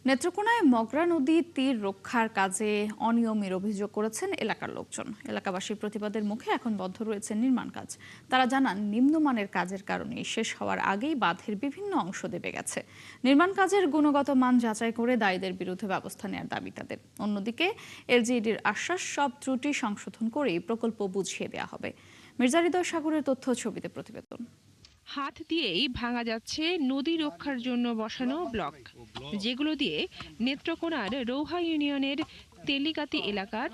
নেত্রকোনায় মগরা নদীর তীর রক্ষার কাজে অনিয়মের অভিযোগ করেছেন এলাকার লোকজন। এলাকাবাসীর প্রতিবাদের মুখে এখন বন্ধ রয়েছে নির্মাণ কাজ। তারা জানান, নিম্নমানের কাজের কারণে শেষ হওয়ার আগেই বাঁধের বিভিন্ন অংশ দেবে গেছে। নির্মাণ কাজের গুণগত মান যাচাই করে দায়ীদের বিরুদ্ধে ব্যবস্থা নেওয়ার দাবি তাদের। অন্যদিকে এলজিইডির আশ্বাস, সব ত্রুটি সংশোধন করেই প্রকল্প বুঝিয়ে দেওয়া হবে। মির্জা হৃদয় সাগরের তথ্য ছবিতে প্রতিবেদন। হাত দিয়েই ভাঙা যাচ্ছে নদী রক্ষার জন্য বসানো ব্লক, যেগুলো দিয়ে নেত্রকোনার রৌহা ইউনিয়নের তেলিকাতি এলাকার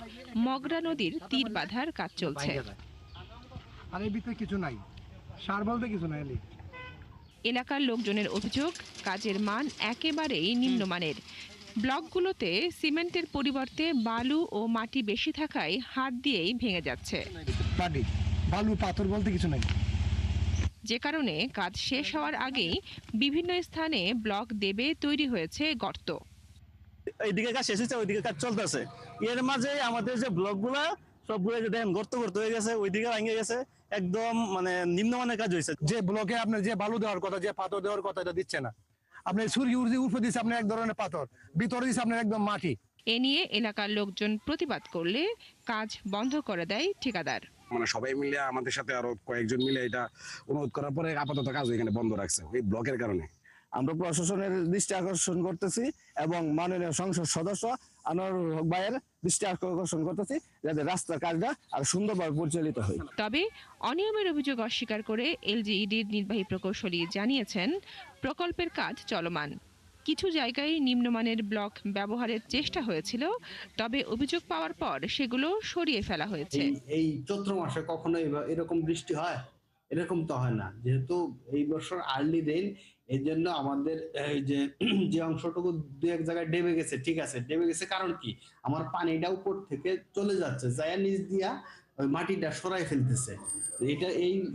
মগরা নদীর তীর বাঁধার কাজ চলছে। আর এই ভিতরে কিছু নাই, সার বলতে কিছু নাই। এলাকার লোকজনের অভিযোগ, কাজের মান একেবারেই নিম্নমানের। ব্লকগুলোতে সিমেন্টের পরিবর্তে বালু ও মাটি বেশি থাকায় হাত দিয়েই ভেঙে যাচ্ছে। মাটি, বালু, পাথর বলতে কিছু নাই, যে কারণে কাজ শেষ হওয়ার আগেই বিভিন্ন স্থানে ব্লক দেবে তৈরি হয়েছে গর্ত। এইদিকে কাজ শেষ হয়েছে, ওইদিকে কাজ চলতেছে। এর মাঝে আমাদের যে ব্লকগুলা সবগুলো দেখেন গর্ত গর্ত হয়ে গেছে, ওইদিকে ভেঙে গেছে। একদম নিম্নমানের কাজ হয়েছে। যে ব্লকে আপনার যে বালু দেওয়ার কথা, যে পাথর দেওয়ার কথা, এটা দিচ্ছে না। আপনি সূর্য উপরে দিচ্ছে আপনার এক ধরনের পাথর, ভিতরে দিচ্ছে আপনার একদম মাটি। এ নিয়ে এলাকার লোকজন প্রতিবাদ করলে কাজ বন্ধ করে দেয় ঠিকাদার। সবাই মিলে আমাদের সাথে আরো কয়েকজন মিলে এটা অনুরোধ করার পরে আপাতত কাজ এখানে বন্ধ রাখছে এই ব্লকের কারণে। আমরা প্রশাসনের দৃষ্টি আকর্ষণ করতেছি এবং মাননীয় সংসদ সদস্য আনোয়ারুল হক ভাইয়ের দৃষ্টি আকর্ষণ করতেছি, যাতে রাস্তার কাজটা আর সুন্দরভাবে পরিচালিত হয়। তবে অনিয়মের অভিযোগ অস্বীকার করে এলজিইডির নির্বাহী প্রকৌশলী জানিয়েছেন, প্রকল্পের কাজ চলমান। কিছু জায়গায় নিম্নমানের ব্লক ব্যবহারের চেষ্টা হয়েছিল, তবে অভিযোগ পাওয়ার পর সেগুলো সরিয়ে ফেলা হয়েছে। এই চৈত্র মাসে কখনো এরকম বৃষ্টি হয়? এরকম তো হয় না, যেহেতু এই বছর আর্লি রেইন, এই জন্য আমাদের এই যে অংশটুকু দু এক জায়গায় ডেবে গেছে, ঠিক আছে, ডেবে গেছে কারণ কি, আমার পানিটা উপর থেকে চলে যাচ্ছে, যায় নিচ দিয়া ওই মাটিটা সরাই ফেলতেছে।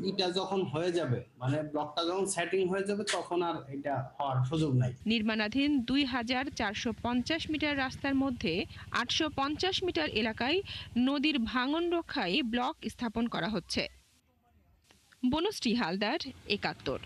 এইটা যখন হয়ে যাবে, মানে ব্লকটা যখন সেটিং হয়ে যাবে, তখন আর এটা হওয়ার সুযোগ নাই। নির্মাণাধীন ২,৪৫০ মিটার রাস্তার মধ্যে ৮৫০ মিটার এলাকায় নদীর ভাঙন রক্ষায় ব্লক স্থাপন করা হচ্ছে। বনশ্রী হালদার, ৭১।